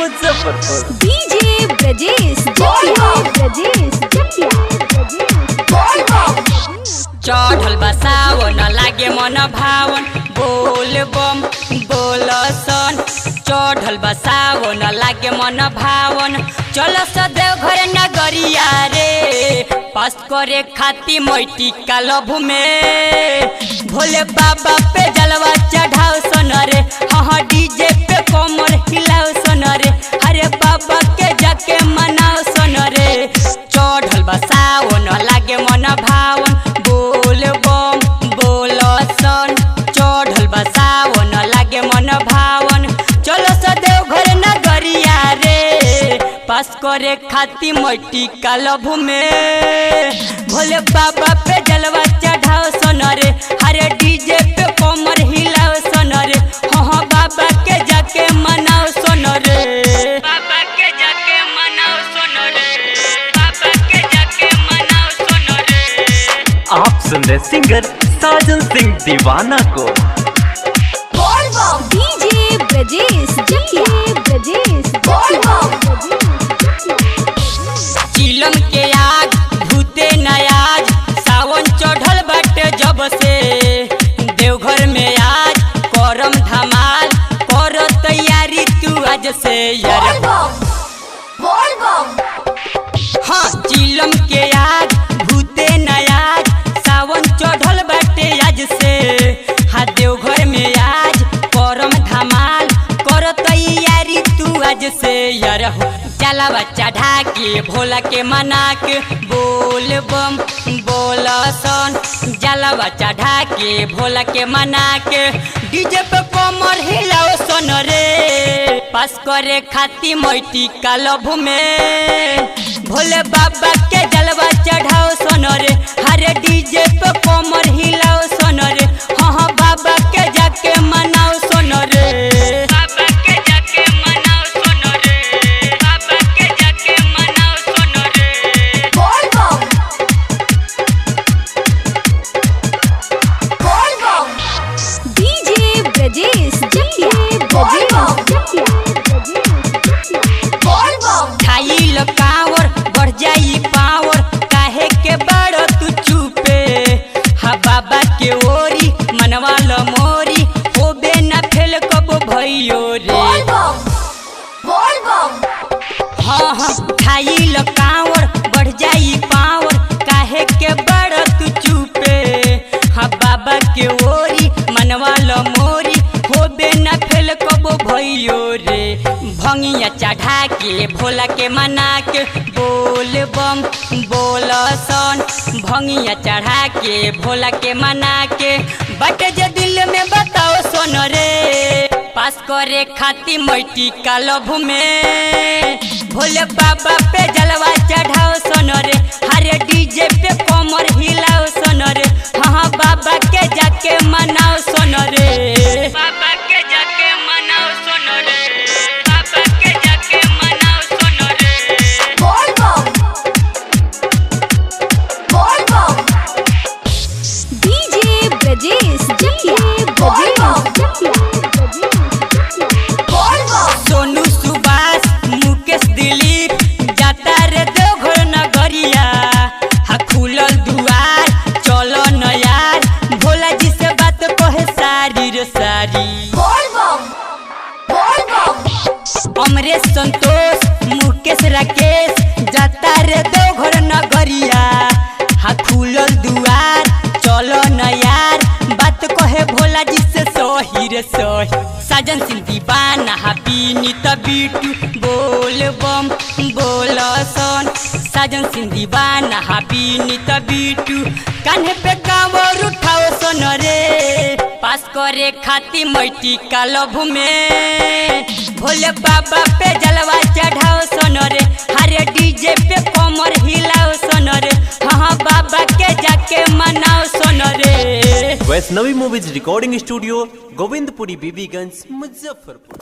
Muzaffarpur. DJ Brajesh चढ़ल बसावन लागे मन भावन बोल बम बोल सन। चढ़ल बसावन लागे मन भावन चल सदैव घर नगरिया रे। पास करे खाती मैटी का लभ में भोले बाबा पे जलवा चढ़ाओ सन रे। हाँ डीजे पे कमर हिलाओ सन रे। अरे बाबा के जाके मनाओ सन रे। चढ़ल बसावन लागे मन भावन बोल बम बोल सन। चढ़ल बसावन लागे मन भावन चलो सदैव घर नगरिया रे। पास करे खाती मैटी का लभ में भोले बाबा पे जलवा चढ़ाओ सन रे। अरे डीजे पे कमर हिलाओ सन रे। हाँ बाबा के जाके मनाओ सन रे। बाबा के जाके मनाओ सन रे। बाबा के जाके मनाओ सन रे। आप सुन रहे सिंगर साजन सिंह दीवाना को। डीजे ब्रजेश चिलम के आग भूते नयाज सावन चढ़ल बाटे जब से देवघर में आज करम धमाल कर तैयारी तू आज से यार। हाँ चिलम के आग भूते नयाज सावन चढ़ल बाटे आज से। हाँ देवघर में आज करम धमाल कर तैयारी तू आज से यार हो। जलावा चढ़ा के भोला के मना के बोल बम बोल सन। जलावा चढ़ा के भोला के मना के डीजे पे कमर हिलाओ सन रे। पास करे खाती मैटी का लभ में भोले बाबा के जलवा चढ़ाओ सन रे। हरे डीजे पे कमर हिलाओ सन रे। हाँ बाबा के जाके मनाओ सन रे। बाबा के जाके मनाओ सन रे। बाबा के जाके मनाओ सन रे। डीजे ब्रजेश खाइल कावर बढ़ जाई पावर काहे के बड़ तू चुपे। हा बाबा के ओरी मनवा ल मोरी होबे ना फेल कब भइयो रे। हाँ हाँ खाइल कावर बढ़ जाई पावर काहे के बड़ तू चुपे। हाँ बाबा के ओरी मनवा ल मोरी होबे ना फेल कब भइयो रे। भंगिया चढ़ा के भोला के मना के बोल बम बोल सन। भंगिया चढ़ा के भोला के मना के बट जे दिल में बताओ सन रे। पास करे खाती मैटी का लभ में भोले बाबा पे जलवा चढ़ाओ सन रे। हरे डीजे पे कमर हिलाओ सन रे। हाँ बाबा के जाके मनाओ सन रे। बाबा के जाके मनाओ सन रे। बाबा के जाके मनाओ सन रे। डीजे ब्रजेश सोनू सुभाष मुकेश दिलीप जाता रे देवघर नगरिया। हा खुलल दुआर चलो न यार भोला जी से बात कहे सारी रे सारी। अमरेश संतोष मुकेश राकेश जाता रे देवघर नगरिया। हा खुलल दुआर चलो न यार बात कहे भोला जी से सही रे सही। साजन सिंह दीवाना हा बीनीत बीटू बोल बम बोल सन। साजन सिंह दीवाना हा बीनीत बीटू कान्हे पे कांवर उठाओ सन रे। पास करे खाती मैटी का लभ में भोले बाबा पे जलवा चढ़ाओ सन रे। हरे डीजे पे कमर हिलाओ सन रे। हाँ बाबा के जाके मनाओ सन रे। Vaishnavi movies recording studio Govindpuri Bibiganj Muzaffarpur.